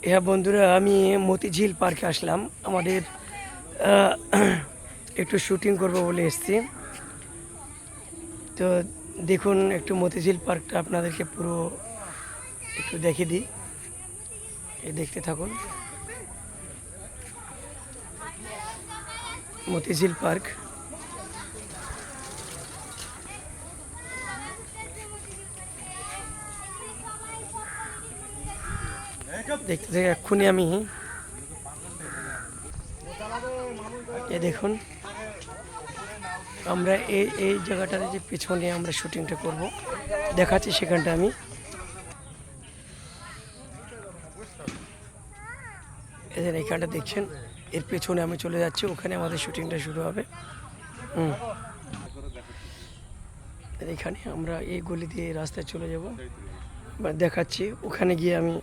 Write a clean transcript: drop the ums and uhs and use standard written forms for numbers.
হ্যাঁ বন্ধুরা, আমি মতিঝিল পার্কে আসলাম। আমাদের আহ, একটু শুটিং করব বলে এসেছি। তো দেখুন, একটু মতিঝিল পার্কটা আপনাদেরকে পুরো একটু দেখে দিই। এই দেখতে থাকুন। মতিঝিল পার্ক দেখতে থেকে এক্ষুনি আমি দেখুন, আমরা এই এই জায়গাটার যে পেছনে আমরা শুটিংটা করব দেখাচ্ছি। সেখানটা আমি এদের এইখানটা দেখছেন, এর পেছনে আমি চলে যাচ্ছি, ওখানে আমাদের শুটিংটা শুরু হবে। হুম, এখানে আমরা এই গলি দিয়ে রাস্তায় চলে যাব, দেখাচ্ছি। ওখানে গিয়ে আমি